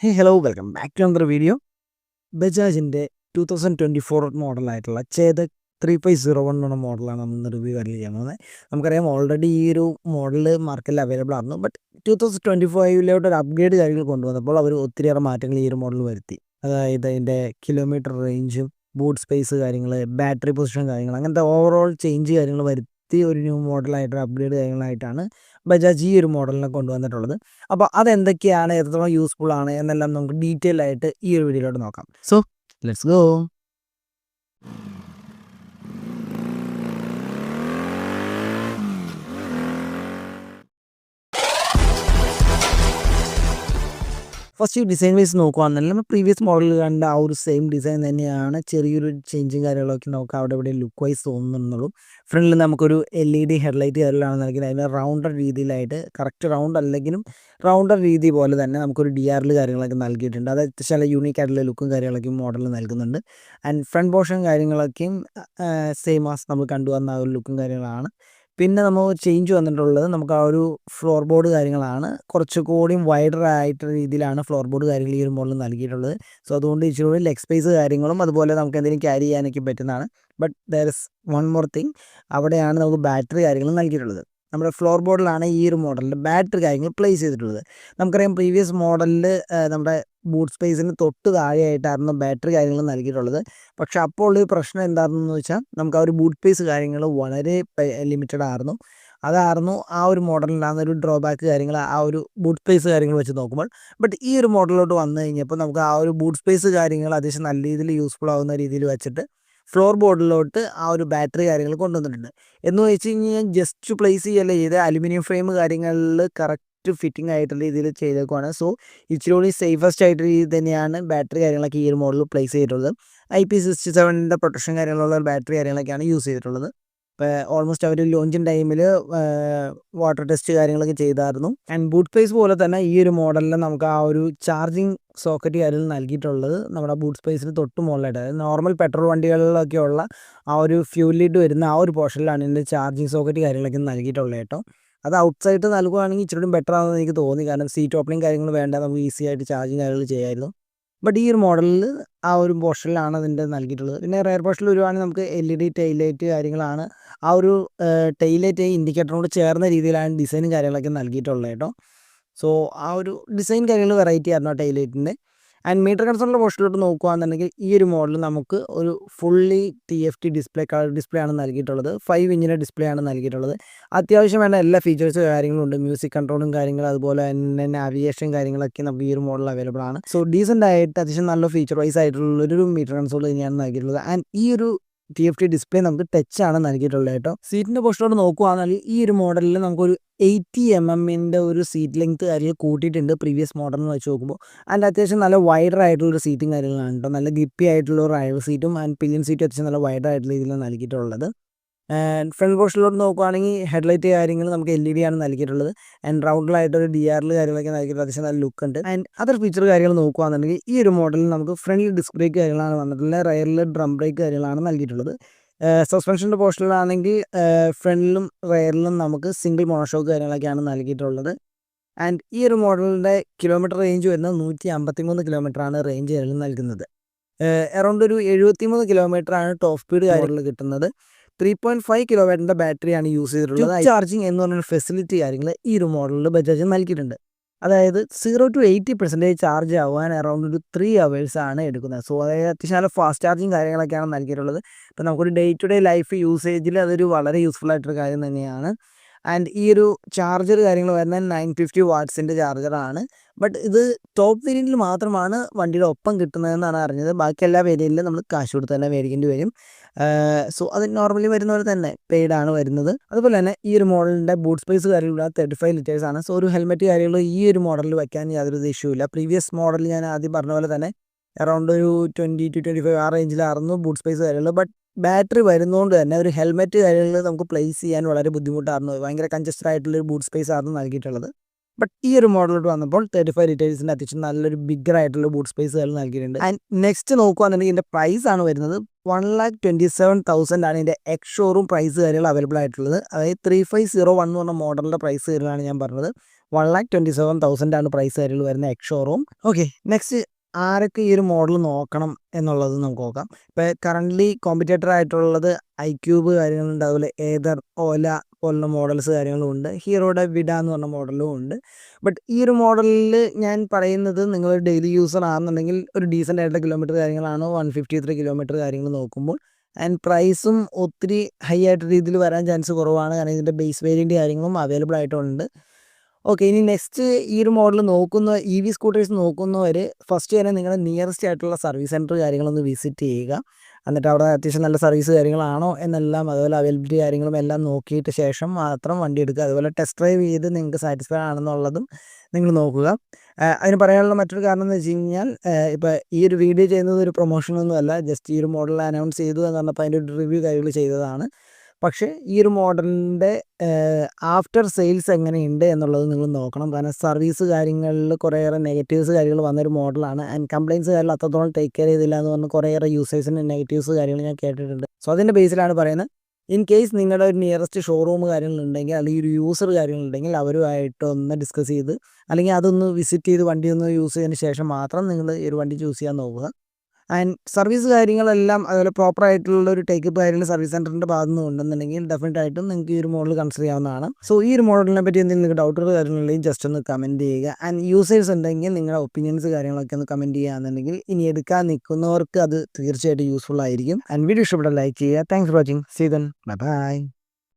Hello welcome back to another video. ബജാജിൻ്റെ 2024 മോഡലായിട്ടുള്ള ചേതക് 3501 എന്ന മോഡലാണ് നമ്മൾ റിവ്യൂ ചെയ്യാൻ പോകുന്നത്. നമുക്കറിയാം ഓൾറെഡി ഈ ഒരു മോഡൽ മാർക്കറ്റിൽ അവൈലബിൾ ആയിരുന്നു. ബട്ട് 2025 ഒരു അപ്ഗ്രേഡ് കാര്യങ്ങൾ കൊണ്ടുവന്നപ്പോൾ അവർ ഒത്തിരിയേറെ മാറ്റങ്ങൾ ഈ ഒരു മോഡൽ വരുത്തി. അതായത് അതിൻ്റെ കിലോമീറ്റർ റേഞ്ചും ബൂട്ട് സ്പേസ് കാര്യങ്ങൾ, ബാറ്ററി പൊസിഷൻ കാര്യങ്ങൾ, അങ്ങനത്തെ ഓവറോൾ ചേഞ്ച് കാര്യങ്ങൾ വരുത്തി ഒരു ന്യൂ മോഡലായിട്ട് അപ്ഗ്രേഡ് കാര്യങ്ങളായിട്ടാണ് ബജാജ് ഈ ഒരു മോഡലിനെ കൊണ്ടുവന്നിട്ടുള്ളത്. അപ്പോൾ അതെന്തൊക്കെയാണ്, എത്രത്തോളം യൂസ്ഫുൾ ആണ് എന്നെല്ലാം നമുക്ക് ഡീറ്റെയിൽ ആയിട്ട് ഈ ഒരു വീഡിയോയിലോട്ട് നോക്കാം. So let's go. First design wise നോക്കുകയാണെന്നുണ്ടെങ്കിൽ നമ്മൾ പ്രീവിയസ് മോഡൽ കണ്ട ആ ഒരു സെയിം ഡിസൈൻ തന്നെയാണ്. ചെറിയൊരു ചേഞ്ചും കാര്യങ്ങളൊക്കെ നമുക്ക് അവിടെ ഇവിടെ ലുക്ക് വൈസ് തോന്നുന്നുള്ളൂ. ഫ്രണ്ടിൽ നമുക്കൊരു LED ഹെഡ്ലൈറ്റ് കാര്യങ്ങളാണ് നൽകുന്നത്. അതിന് റൗണ്ടർ രീതിയിലായിട്ട്, കറക്റ്റ് റൗണ്ട് അല്ലെങ്കിലും റൗണ്ടർ രീതി പോലെ തന്നെ നമുക്കൊരു DRL കാര്യങ്ങളൊക്കെ നൽകിയിട്ടുണ്ട്. അത് ചില യൂണീക്ക് ആയിട്ടുള്ള ലുക്കും കാര്യങ്ങളൊക്കെ മോഡലിൽ നൽകുന്നുണ്ട്. ആൻഡ് ഫ്രണ്ട് പോർഷൻ കാര്യങ്ങളൊക്കെയും സെയിം ആസ് നമ്മൾ കണ്ടുവന്ന ആ ഒരു ലുക്കും കാര്യങ്ങളാണ്. പിന്നെ നമ്മൾ ചേഞ്ച് വന്നിട്ടുള്ളത് നമുക്ക് ആ ഒരു ഫ്ലോർ ബോർഡ് കാര്യങ്ങളാണ്. കുറച്ചുകൂടിയും വൈഡർ ആയിട്ടുള്ള രീതിയിലാണ് ഫ്ലോർ ബോർഡ് കാര്യങ്ങൾ ഈ ഒരു മോഡൽ നൽകിയിട്ടുള്ളത്. സോ അതുകൊണ്ട് ഇച്ചിരി കൂടി ലെഗ് സ്പേസ് കാര്യങ്ങളും അതുപോലെ നമുക്ക് എന്തെങ്കിലും ക്യാരി ചെയ്യാനൊക്കെ പറ്റുന്നതാണ്. But there is one more thing, അവിടെയാണ് നമുക്ക് ബാറ്ററി കാര്യങ്ങൾ നൽകിയിട്ടുള്ളത്. നമ്മുടെ ഫ്ലോർ ബോർഡിലാണ് ഈ ഒരു മോഡലിൻ്റെ ബാറ്ററി കാര്യങ്ങൾ പ്ലേസ് ചെയ്തിട്ടുള്ളത്. നമുക്കറിയാം പ്രീവിയസ് മോഡലിൽ നമ്മുടെ ബൂട്ട് സ്പേസിന് തൊട്ട് താഴെയായിട്ടായിരുന്നു ബാറ്ററി കാര്യങ്ങൾ നൽകിയിട്ടുള്ളത്. പക്ഷേ അപ്പോൾ ഉള്ളൊരു പ്രശ്നം എന്താണെന്ന് വെച്ചാൽ നമുക്ക് ആ ഒരു ബൂട്ട് സ്പേസ് കാര്യങ്ങൾ വളരെ ലിമിറ്റഡ് ആയിരുന്നു. അതായിരുന്നു ആ ഒരു മോഡലിലാകുന്ന ഒരു ഡ്രോബാക്ക് കാര്യങ്ങൾ, ആ ഒരു ബൂട്ട് സ്പേസ് കാര്യങ്ങൾ വെച്ച് നോക്കുമ്പോൾ. ബട്ട് ഈ ഒരു മോഡലിലോട്ട് വന്നു കഴിഞ്ഞപ്പോൾ നമുക്ക് ആ ഒരു ബൂട്ട് സ്പേസ് കാര്യങ്ങൾ അത്യാവശ്യം നല്ല രീതിയിൽ യൂസ്ഫുൾ ആവുന്ന രീതിയിൽ വെച്ചിട്ട് ഫ്ലോർ ബോർഡിലോട്ട് ആ ഒരു ബാറ്ററി കാര്യങ്ങൾ കൊണ്ടുവന്നിട്ടുണ്ട്. എന്ന് വെച്ച് കഴിഞ്ഞാൽ ജസ്റ്റ് പ്ലേസ് ചെയ്യല്ല ചെയ്ത് അലുമിനിയം ഫ്രെയിം കാര്യങ്ങളിൽ കറക്റ്റ് ഫിറ്റിംഗ് ആയിട്ടുള്ള രീതിയിൽ ചെയ്തേക്കുവാണ്. സോ ഇച്ചിരി കൂടി സേഫസ്റ്റ് ആയിട്ട് രീതി തന്നെയാണ് ബാറ്ററി കാര്യങ്ങളൊക്കെ ഈ ഒരു മോഡലിൽ പ്ലേസ് ചെയ്തിട്ടുള്ളത്. IP67 പ്രൊട്ടക്ഷൻ കാര്യങ്ങളുള്ള ബാറ്ററി കാര്യങ്ങളൊക്കെയാണ് യൂസ് ചെയ്തിട്ടുള്ളത്. ഇപ്പോൾ ഓൾമോസ്റ്റ് അവർ ലോഞ്ചിങ് ടൈമിൽ വാട്ടർ ടെസ്റ്റ് കാര്യങ്ങളൊക്കെ ചെയ്തായിരുന്നു. ആൻഡ് ബൂട്ട് സ്പേസ് പോലെ തന്നെ ഈ ഒരു മോഡലിൽ നമുക്ക് ആ ഒരു ചാർജിങ് സോക്കറ്റ് കാര്യങ്ങൾ നൽകിയിട്ടുള്ളത് നമ്മുടെ ബൂട്ട് സ്പേസിന് തൊട്ട് മുകളിലായിട്ട്, അതായത് നോർമൽ പെട്രോൾ വണ്ടികളിലൊക്കെ ഉള്ള ആ ഒരു ഫ്യൂൽ ലിഡ് വരുന്ന ആ ഒരു പോർഷനിലാണ് ഇതിൻ്റെ ചാർജിങ് സോക്കറ്റ് കാര്യങ്ങളൊക്കെ നൽകിയിട്ടുള്ളത് കേട്ടോ. അത് ഔട്ട് സൈഡ് നൽകുകയാണെങ്കിൽ ഇച്ചിരി കൂടി ബെറ്റർ ആണെന്ന് എനിക്ക് തോന്നി. കാരണം സീറ്റ് ഓപ്പണിങ് കാര്യങ്ങൾ വേണ്ട, നമുക്ക് ഈസി ആയിട്ട് ചാർജിങ് കാര്യങ്ങൾ ചെയ്യാമായിരുന്നു. ബട്ട് ഈ ഒരു മോഡലിൽ ആ ഒരു പോർഷനിലാണ് അതിൻ്റെ നൽകിയിട്ടുള്ളത്. പിന്നെ റെയർ പോർഷനിൽ വരുവാണെങ്കിൽ നമുക്ക് LED ടൈലൈറ്റ് കാര്യങ്ങളാണ്. ആ ഒരു ടൈലൈറ്റ് ഇൻഡിക്കേറ്ററിനോട് ചേർന്ന രീതിയിലാണ് ഡിസൈനും കാര്യങ്ങളൊക്കെ നൽകിയിട്ടുള്ളത് കേട്ടോ. സോ ആ ഒരു ഡിസൈൻ കാര്യങ്ങൾ വെറൈറ്റി ആയിരുന്നു ആ ടൈലൈറ്റിൻ്റെ. ആൻഡ് മീറ്റർ കൺസോളിൻ്റെ പോർഷനിലോട്ട് നോക്കുകയാണെന്നുണ്ടെങ്കിൽ ഈ ഒരു മോഡൽ നമുക്ക് ഒരു fully TFT display, colour display ആണ് നൽകിയിട്ടുള്ളത്. 5 ഇഞ്ചിൻ്റെ ഡിസ്പ്ലേ ആണ് നൽകിയിട്ടുള്ളത്. അത്യാവശ്യം വേണ്ട എല്ലാ ഫീച്ചേഴ്സ് കാര്യങ്ങളും ഉണ്ട്. മ്യൂസിക് കൺട്രോളും കാര്യങ്ങളും അതുപോലെ തന്നെ നാവിഗേഷൻ കാര്യങ്ങളൊക്കെ നമുക്ക് ഈ ഒരു മോഡൽ അവൈലബിൾ ആണ്. സോ ഡീസൻ്റ് ആയിട്ട് അത്യാവശ്യം നല്ല ഫീച്ചർ വൈസ് ആയിട്ടുള്ളൊരു മീറ്റർ കൺസോൾ തന്നെയാണ് നൽകിയിട്ടുള്ളത്. ആൻഡ് ഈ ഒരു TFT ഡിസ്പ്ലേ നമുക്ക് ടച്ച് ആണ് നൽകിയിട്ടുള്ളത് കേട്ടോ. സീറ്റിൻ്റെ പോർഷനോട് നോക്കുകയാണെങ്കിൽ ഈ ഒരു മോഡലിൽ നമുക്കൊരു 80 mm ഒരു സീറ്റ് ലെങ്ത് കാര്യങ്ങൾ കൂട്ടിയിട്ടുണ്ട് പ്രീവിയസ് മോഡലിന് വെച്ച് നോക്കുമ്പോൾ. ആൻഡ് അത്യാവശ്യം നല്ല വൈഡർ ആയിട്ടുള്ളൊരു സീറ്റും കാര്യങ്ങളാണ് കേട്ടോ. നല്ല ഗ്രിപ്പി ആയിട്ടുള്ള ഒരു ഡ്രൈവർ സീറ്റും ആൻഡ് പില്ലിയൻ സീറ്റും അത്യാവശ്യം നല്ല വൈഡർ ആയിട്ടുള്ള രീതിയിലാണ് നൽകിയിട്ടുള്ളത്. ആൻഡ് ഫ്രണ്ട് പോർഷനിലോട്ട് നോക്കുകയാണെങ്കിൽ ഹെഡ്ലൈറ്റ് കാര്യങ്ങൾ നമുക്ക് LED ആണ് നൽകിയിട്ടുള്ളത്. ആൻഡ് റൗണ്ടിലായിട്ടൊരു DRL കാര്യങ്ങളൊക്കെ നൽകിയിട്ട് അത്യാവശ്യം നല്ല ലുക്ക് ഉണ്ട്. ആൻഡ് അതർ ഫീച്ചർ കാര്യങ്ങൾ നോക്കുകയാണെന്നുണ്ടെങ്കിൽ ഈ ഒരു മോഡലിൽ നമുക്ക് ഫ്രണ്ടിൽ ഡിസ്ക് ബ്രേക്ക് കാര്യങ്ങളാണ് വന്നിട്ടുള്ളത്. റയറിൽ ഡ്രം ബ്രേക്ക് കാര്യങ്ങളാണ് നൽകിയിട്ടുള്ളത്. സസ്പെൻഷൻ്റെ പോർഷനിലാണെങ്കിൽ ഫ്രണ്ടിലും റയറിലും നമുക്ക് സിംഗിൾ മോണോഷോക്ക് കാര്യങ്ങളൊക്കെയാണ് നൽകിയിട്ടുള്ളത്. ആൻഡ് ഈ ഒരു മോഡലിൻ്റെ കിലോമീറ്റർ റേഞ്ച് വരുന്നത് 153 കിലോമീറ്ററാണ് റേഞ്ച് കാര്യങ്ങൾ നൽകുന്നത്. അറൗണ്ട് ഒരു 73 കിലോമീറ്ററാണ് ടോപ്പ് സ്പീഡ് കാര്യങ്ങളിൽ കിട്ടുന്നത്. 3.5 കിലോവാറ്റിൻ്റെ ബാറ്ററിയാണ് യൂസ് ചെയ്തിട്ടുള്ളത്. ചാർജിങ് എന്ന് പറഞ്ഞൊരു ഫെസിലിറ്റി കാര്യങ്ങൾ ഈ ഒരു മോഡലിൽ ബജാജ് നൽകിയിട്ടുണ്ട്. അതായത് 0 to 80% ചാർജ് ആവാൻ അറൗണ്ട് ഒരു 3 hours ആണ് എടുക്കുന്നത്. സോ അതായത് അത്യാവശ്യം നല്ല ഫാസ്റ്റ് ചാർജിങ് കാര്യങ്ങളൊക്കെയാണ് നൽകിയിട്ടുള്ളത്. ഇപ്പോൾ നമുക്കൊരു ഡേ ടു ഡേ ലൈഫ് യൂസേജിൽ അതൊരു വളരെ യൂസ്ഫുൾ ആയിട്ടൊരു കാര്യം തന്നെയാണ്. ആൻഡ് ഈ ഒരു ചാർജർ കാര്യങ്ങൾ വരുന്നത് 950 വാട്ട്സിൻ്റെ ചാർജറാണ്. ബട്ട് ഇത് ടോപ്പ് വേരിയൻറ്റിൽ മാത്രമാണ് വണ്ടിയുടെ ഒപ്പം കിട്ടുന്നതെന്നാണ് അറിഞ്ഞത്. ബാക്കി എല്ലാ വേരിയൻറ്റിലും നമ്മൾ കാശ് കൊടുത്ത് തന്നെ മേടിക്കേണ്ടി വരും. സോ അത് നോർമലി വരുന്ന പോലെ തന്നെ പെയ്ഡാണ് വരുന്നത്. അതുപോലെ തന്നെ ഈ ഒരു മോഡലിൻ്റെ ബൂട്ട് സ്പേസ് കാര്യങ്ങൾ 35 ലിറ്റേഴ്സ് ആണ്. സോ ഒരു ഹെൽമെറ്റ് കാര്യങ്ങൾ ഈ ഒരു മോഡലിൽ വയ്ക്കാൻ യാതൊരു ഇഷ്യൂ ഇല്ല. പ്രീവിയസ് മോഡൽ ഞാൻ ആദ്യം പറഞ്ഞ പോലെ തന്നെ അറൗണ്ട് ഒരു 20 to 25 ആ റേഞ്ചിലായിരുന്നു ബൂട്ട് സ്പേസ് കാര്യങ്ങൾ. ബട്ട് ബാറ്ററി വരുന്നതുകൊണ്ട് തന്നെ ഒരു ഹെൽമെറ്റ് കാര്യങ്ങൾ നമുക്ക് പ്ലേസ് ചെയ്യാൻ വളരെ ബുദ്ധിമുട്ടായിരുന്നു. ഭയങ്കര കൺജസ്റ്റഡ് ആയിട്ടുള്ളൊരു ബൂട്ട് സ്പേസ് ആയിരുന്നു നൽകിയിട്ടുള്ളത്. ബട്ട് ഈ ഒരു മോഡലോട്ട് വന്നപ്പോൾ 35 ലിറ്റേഴ്സിൻ്റെ അത്യാവശ്യം നല്ലൊരു ബിഗർ ആയിട്ടുള്ള ബൂട്ട് സ്പേസ് കാര്യങ്ങൾ നൽകിയിട്ടുണ്ട്. ആൻഡ് നെക്സ്റ്റ് നോക്കുകയാണെന്നുണ്ടെങ്കിൽ ഇതിൻ്റെ പ്രൈസ് ആണ് വരുന്നത് 1,27,000 ആണ് ഇതിൻ്റെ എക്സ് ഷോറൂം പ്രൈസ് കാര്യങ്ങൾ അവൈലബിൾ ആയിട്ടുള്ളത്. അതായത് 3501 എന്ന് പറഞ്ഞ മോഡലിൻ്റെ പ്രൈസ് കാര്യങ്ങളാണ് ഞാൻ പറഞ്ഞത്. 1,27,000 പ്രൈസ് കാര്യങ്ങൾ വരുന്ന എക്സ് ഷോറൂം. ഓക്കെ, നെക്സ്റ്റ് ആരൊക്കെ ഈ ഒരു മോഡൽ നോക്കണം എന്നുള്ളത് നമുക്ക് നോക്കാം. ഇപ്പോൾ കറൻ്റ്ലി കോമ്പറ്റേറ്റർ ആയിട്ടുള്ളത് ഐക്യൂബ് കാര്യങ്ങളുണ്ട്, അതുപോലെ ഏതർ, ഓല പോലുള്ള മോഡൽസ് കാര്യങ്ങളും ഉണ്ട്. ഹീറോയുടെ വിഡ എന്ന് പറഞ്ഞ മോഡലും ഉണ്ട്. ബട്ട് ഈ ഒരു മോഡലിൽ ഞാൻ പറയുന്നത് നിങ്ങൾ ഡെയിലി യൂസർ ആണെന്നുണ്ടെങ്കിൽ ഒരു ഡീസൻ്റ് ആയിട്ടുള്ള കിലോമീറ്റർ കാര്യങ്ങളാണ് 153 കിലോമീറ്റർ കാര്യങ്ങൾ നോക്കുമ്പോൾ. ആൻഡ് പ്രൈസും ഒത്തിരി ഹൈ ആയിട്ട് രീതിയിൽ വരാൻ ചാൻസ് കുറവാണ്, കാരണം ഇതിൻ്റെ ബേസ് വേരിയൻ്റ് കാര്യങ്ങളും അവൈലബിൾ ആയിട്ടുണ്ട്. ഓക്കെ, ഇനി നെക്സ്റ്റ് ഈ ഒരു മോഡൽ നോക്കുന്ന EV സ്കൂട്ടേഴ്സ് നോക്കുന്നവർ ഫസ്റ്റ് തന്നെ നിങ്ങളുടെ നിയറസ്റ്റ് ആയിട്ടുള്ള സർവീസ് സെൻറ്റർ കാര്യങ്ങളൊന്ന് വിസിറ്റ് ചെയ്യുക. എന്നിട്ട് അവിടെ അത്യാവശ്യം നല്ല സർവീസ് കാര്യങ്ങളാണോ എന്നെല്ലാം, അതുപോലെ അവൈലബിലിറ്റി കാര്യങ്ങളും എല്ലാം നോക്കിയിട്ട് ശേഷം മാത്രം വണ്ടി എടുക്കുക. അതുപോലെ ടെസ്റ്റ് ഡ്രൈവ് ചെയ്ത് നിങ്ങൾക്ക് സാറ്റിസ്ഫൈഡ് ആണെന്നുള്ളതും നിങ്ങൾ നോക്കുക. അതിന് പറയാനുള്ള മറ്റൊരു കാരണം എന്ന് വെച്ച് കഴിഞ്ഞാൽ, ഇപ്പോൾ ഈ ഒരു വീഡിയോ ചെയ്യുന്നത് ഒരു പ്രൊമോഷനൊന്നുമല്ല, ജസ്റ്റ് ഈ ഒരു മോഡൽ അനൗൺസ് ചെയ്തു എന്ന് പറഞ്ഞപ്പോൾ അതിൻ്റെ ഒരു റിവ്യൂ കാര്യങ്ങൾ ചെയ്തതാണ്. പക്ഷേ ഈ ഒരു മോഡലിൻ്റെ ആഫ്റ്റർ സെയിൽസ് എങ്ങനെയുണ്ട് എന്നുള്ളത് നിങ്ങൾ നോക്കണം. കാരണം സർവീസ് കാര്യങ്ങളിൽ കുറേയേറെ നെഗറ്റീവ്സ് കാര്യങ്ങൾ വന്നൊരു മോഡലാണ്. ആൻഡ് കംപ്ലയിൻറ്റ്സ് കാര്യങ്ങൾ അത്രത്തോളം ടേക്ക് കെയർ ചെയ്തില്ല എന്ന് പറഞ്ഞ് കുറേയേറെ യൂസേഴ്സിൻ്റെ നെഗറ്റീവ്സ് കാര്യങ്ങൾ ഞാൻ കേട്ടിട്ടുണ്ട്. സോ അതിൻ്റെ ബേസിലാണ് പറയുന്നത്. ഇൻ കേസ് നിങ്ങളുടെ ഒരു നിയറസ്റ്റ് ഷോറൂം കാര്യങ്ങളുണ്ടെങ്കിൽ, അല്ലെങ്കിൽ ഒരു യൂസർ കാര്യങ്ങളുണ്ടെങ്കിൽ അവരുമായിട്ട് ഒന്ന് ഡിസ്കസ് ചെയ്ത്, അല്ലെങ്കിൽ അതൊന്ന് വിസിറ്റ് ചെയ്ത് വണ്ടി ഒന്ന് യൂസ് ചെയ്തതിന് ശേഷം മാത്രം നിങ്ങൾ ഈ ഒരു വണ്ടി ചൂസ് ചെയ്യാൻ നോക്കുക. ആൻഡ് സർവീസ് കാര്യങ്ങളെല്ലാം അതുപോലെ പ്രോപ്പറായിട്ടുള്ള ഒരു ടേക്കപ്പ് കാര്യങ്ങൾ സർവീസ് സെൻറ്ററിൻ്റെ ഭാഗത്ത് നിന്ന് ഉണ്ടെന്നുണ്ടെങ്കിൽ ഡെഫിനറ്റായിട്ടും നിങ്ങൾക്ക് ഈ ഒരു മോഡൽ കൺസിഡർ ചെയ്യാവുന്നതാണ്. സോ ഈ ഒരു മോഡലിനെ പറ്റി എന്തെങ്കിലും നിങ്ങൾക്ക് ഡൗട്ടുകൾ കാര്യങ്ങളുണ്ടെങ്കിൽ ജസ്റ്റ് ഒന്ന് കമൻറ്റ് ചെയ്യുക. ആൻഡ് യൂസേഴ്സ് ഉണ്ടെങ്കിൽ നിങ്ങളുടെ ഒപ്പീനിയൻസ് കാര്യങ്ങളൊക്കെ ഒന്ന് കമൻറ്റ് ചെയ്യുകയാണെന്നുണ്ടെങ്കിൽ ഇനി എടുക്കാൻ നിൽക്കുന്നവർക്ക് അത് തീർച്ചയായിട്ടും യൂസ്ഫുൾ ആയിരിക്കും. ആൻഡ് വീഡിയോ ഇഷ്ടപ്പെട്ടാൽ ലൈക്ക് ചെയ്യുക. Thanks for watching. See you then. Bye by.